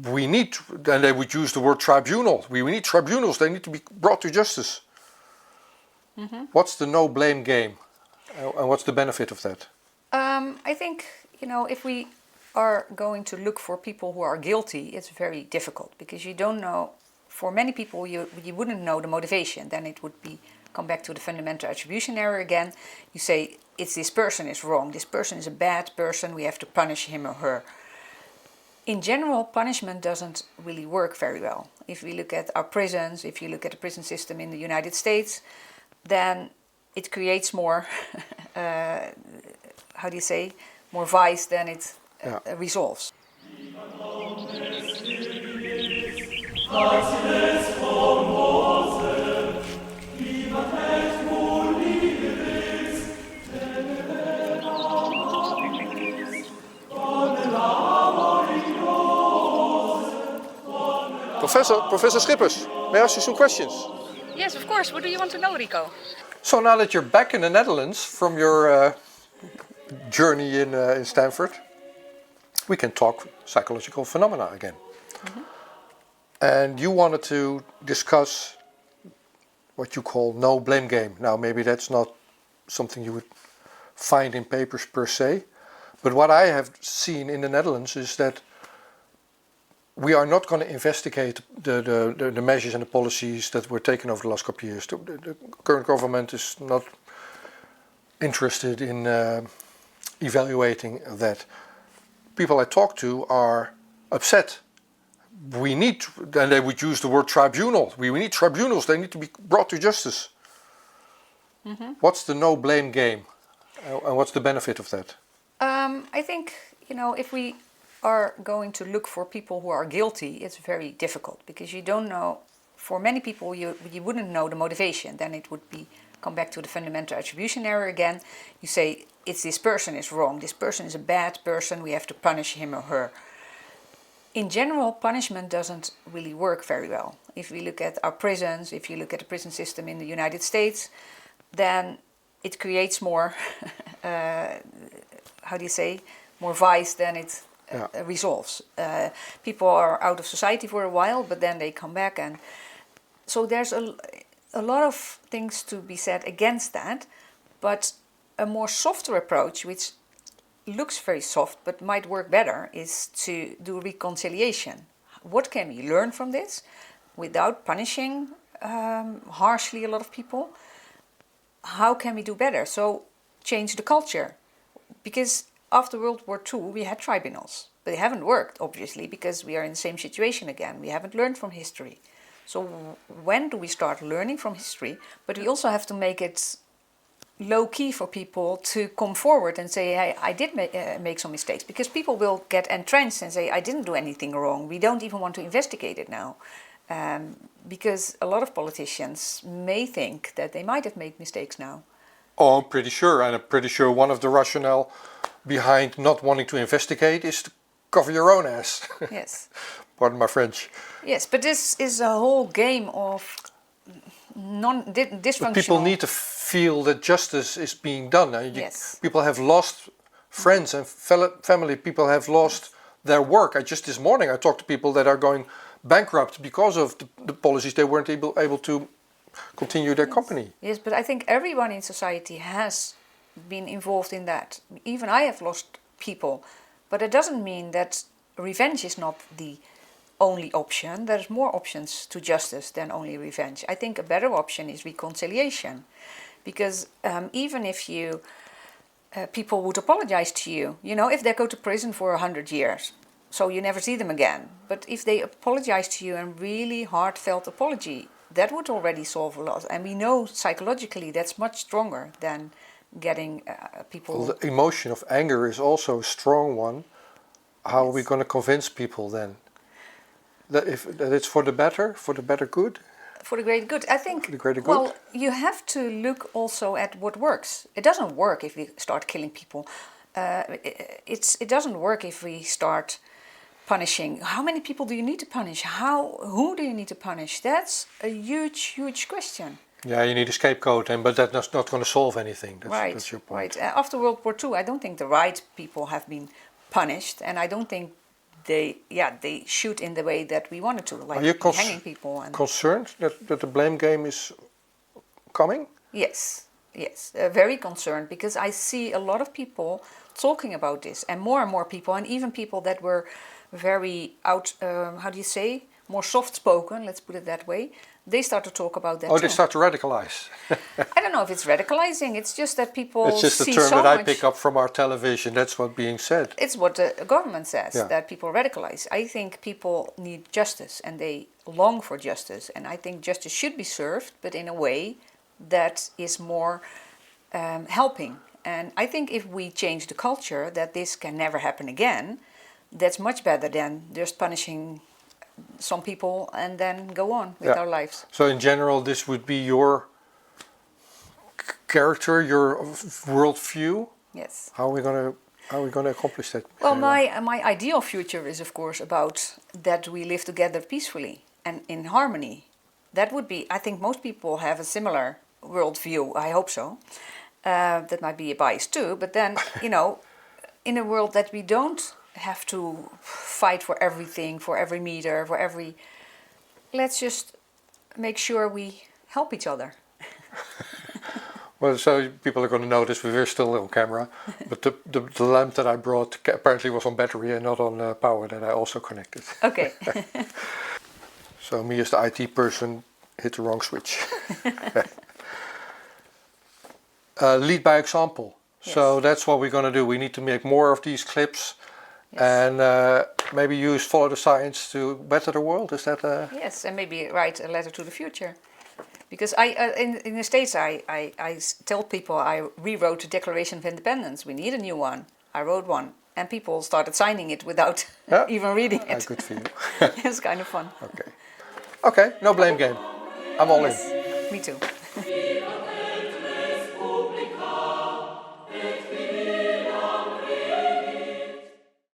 we need, and they would use the word tribunal. We need tribunals. They need to be brought to justice. Mm-hmm. What's the no blame game, and what's the benefit of that? I think, if we are going to look for people who are guilty, it's very difficult because you don't know. For many people, you wouldn't know the motivation. Then it would come back to the fundamental attribution error again. You say this person is wrong. This person is a bad person. We have to punish him or her. In general, punishment doesn't really work very well. If we look at our prisons, if you look at the prison system in the United States, then it creates more, more vice than it resolves. Professor Schippers, may I ask you some questions? Yes, of course. What do you want to know, Rico? So now that you're back in the Netherlands from your journey in Stanford, we can talk psychological phenomena again. Mm-hmm. And you wanted to discuss what you call no blame game. Now maybe that's not something you would find in papers per se, but what I have seen in the Netherlands is that we are not going to investigate the measures and the policies that were taken over the last couple of years. The current government is not interested in evaluating that. People I talk to are upset. We need, and they would use the word tribunal. We need tribunals. They need to be brought to justice. Mm-hmm. What's the no blame game, and what's the benefit of that? I think, if we are going to look for people who are guilty, it's very difficult because you don't know. For many people, you wouldn't know the motivation. Then it would come back to the fundamental attribution error again. You say this person is wrong. This person is a bad person. We have to punish him or her. In general, punishment doesn't really work very well. If we look at our prisons, if you look at the prison system in the United States, then it creates more, more vice than it resolves. People are out of society for a while, but then they come back, and so there's a lot of things to be said against that. But a more softer approach, which looks very soft but might work better, is to do reconciliation. What can we learn from this without punishing harshly a lot of people? How can we do better? So change the culture. Because after World War II, we had tribunals. But they haven't worked, obviously, because we are in the same situation again. We haven't learned from history. So when do we start learning from history? But we also have to make it low-key for people to come forward and say, hey, I did make some mistakes. Because people will get entrenched and say, I didn't do anything wrong. We don't even want to investigate it now. Because a lot of politicians may think that they might have made mistakes now. Oh, I'm pretty sure. And I'm pretty sure one of the rationale behind not wanting to investigate is to cover your own ass. Yes. Pardon my French. Yes, but this is a whole game of dysfunctional... But people need to feel that justice is being done. Yes. People have lost friends and family. People have lost their work. Just this morning I talked to people that are going bankrupt because of the policies. They weren't able to continue their company. Yes, but I think everyone in society has been involved in that. Even I have lost people. But it doesn't mean that revenge is not the only option. There's more options to justice than only revenge. I think a better option is reconciliation. Because even if people would apologize to you, if they go to prison for 100 years, so you never see them again. But if they apologize to you and really heartfelt apology, that would already solve a lot. And we know psychologically that's much stronger than getting people... Well, the emotion of anger is also a strong one. How are we going to convince people then? That it's for the better good? For the greater good. I think, for the greater good? Well, you have to look also at what works. It doesn't work if we start killing people. It doesn't work if we start punishing. How many people do you need to punish? Who do you need to punish? That's a huge, huge question. Yeah, you need a scapegoat, but that's not going to solve anything. That's your point. Right. After World War II, I don't think the right people have been punished, and I don't think they shoot in the way that we wanted to, Are like you hanging people. And concerned that the blame game is coming? yes, very concerned, because I see a lot of people talking about this, and more people, and even people that were very more soft-spoken, let's put it that way, they start to talk about that Oh, too. they start to radicalize. I don't know if it's radicalizing, it's just that people It's just a see term so that I much. pick up from our television. That's what's being said. It's what the government says, Yeah. that people radicalize. I think people need justice, and they long for justice, and I think justice should be served, but in a way that is more helping. And I think if we change the culture that this can never happen again, that's much better than just punishing some people and then go on with our lives. So in general, this would be your character, your worldview. Yes. How are we going to accomplish that? Well, my ideal future is, of course, about that we live together peacefully and in harmony. That would be, I think most people have a similar worldview. I hope so. That might be a bias too. But then, in a world that we don't have to fight for everything, for every meter, for every... Let's just make sure we help each other. Well, so people are going to notice we're still on camera, but the lamp that I brought apparently was on battery and not on power that I also connected. Okay. So me as the IT person hit the wrong switch. Lead by example. Yes. So that's what we're going to do. We need to make more of these clips. Yes. And maybe follow the science to better the world. Is that? Yes, and maybe write a letter to the future. Because in the States, I tell people I rewrote the Declaration of Independence. We need a new one. I wrote one, and people started signing it without even reading it. Good for you. It's kind of fun. Okay, no blame game. I'm all in. Me too.